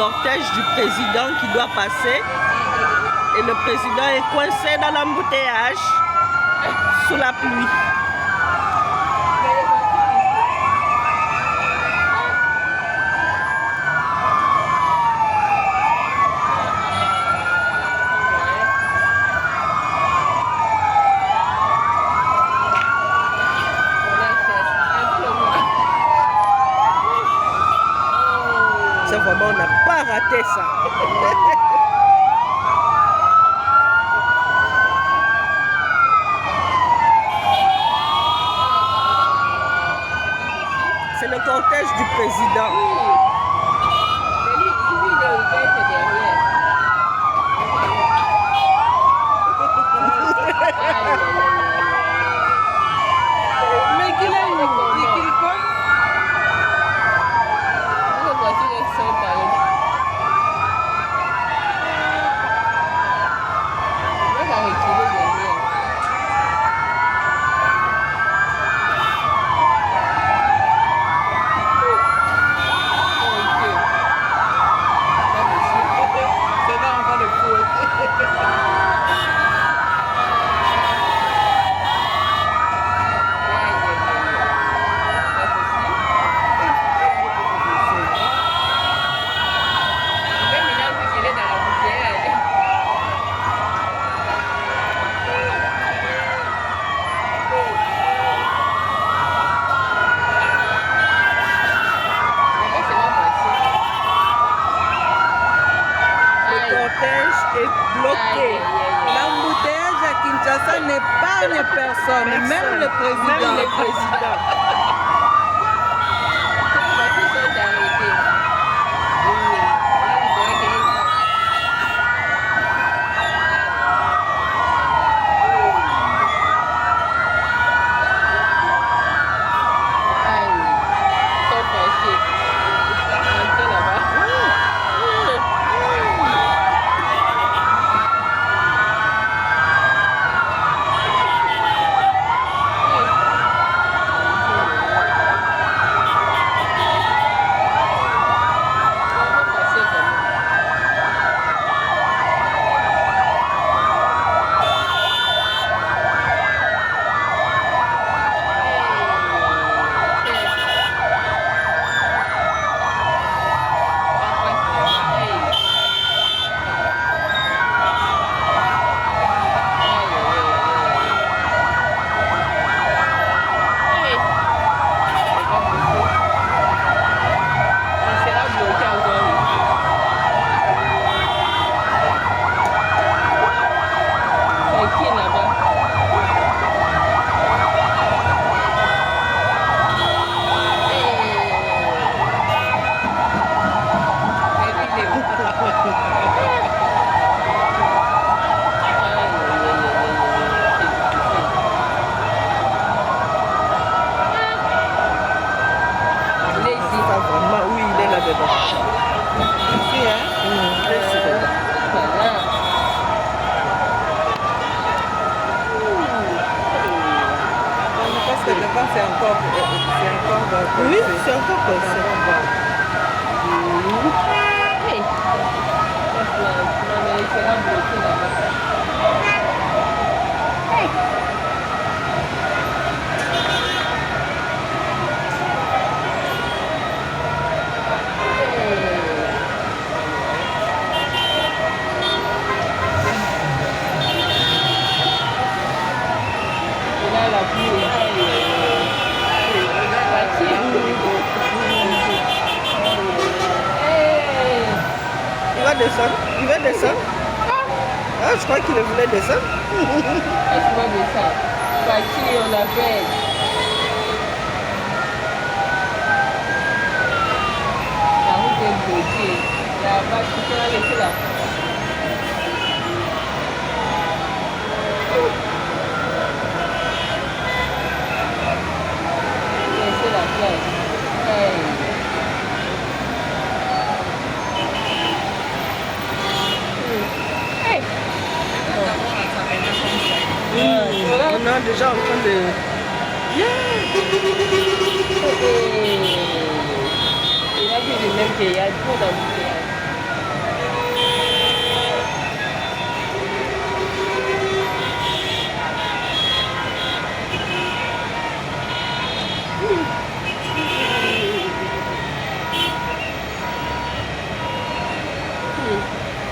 cortège du président qui doit passer. Et le président est coincé dans l'embouteillage sous la pluie. Ça vraiment, on n'a pas raté ça. C'est le cortège du président. Mais qu'il a une est bloqué. L'embouteillage à Kinshasa n'épargne personne, même le président. Même le président. C'est encore oui, c'est encore comme ça. Hey. Il va descendre. Ah, je crois qu'il voulait descendre. Est-ce qu'on va descendre? Voiture, on l'appelle. La route est bloquée. La vache, tu peux la laisser là. Laissez la place. Hey. On est déjà en train de... Il a dit lui-même qu'il y a trop d'embouteillage.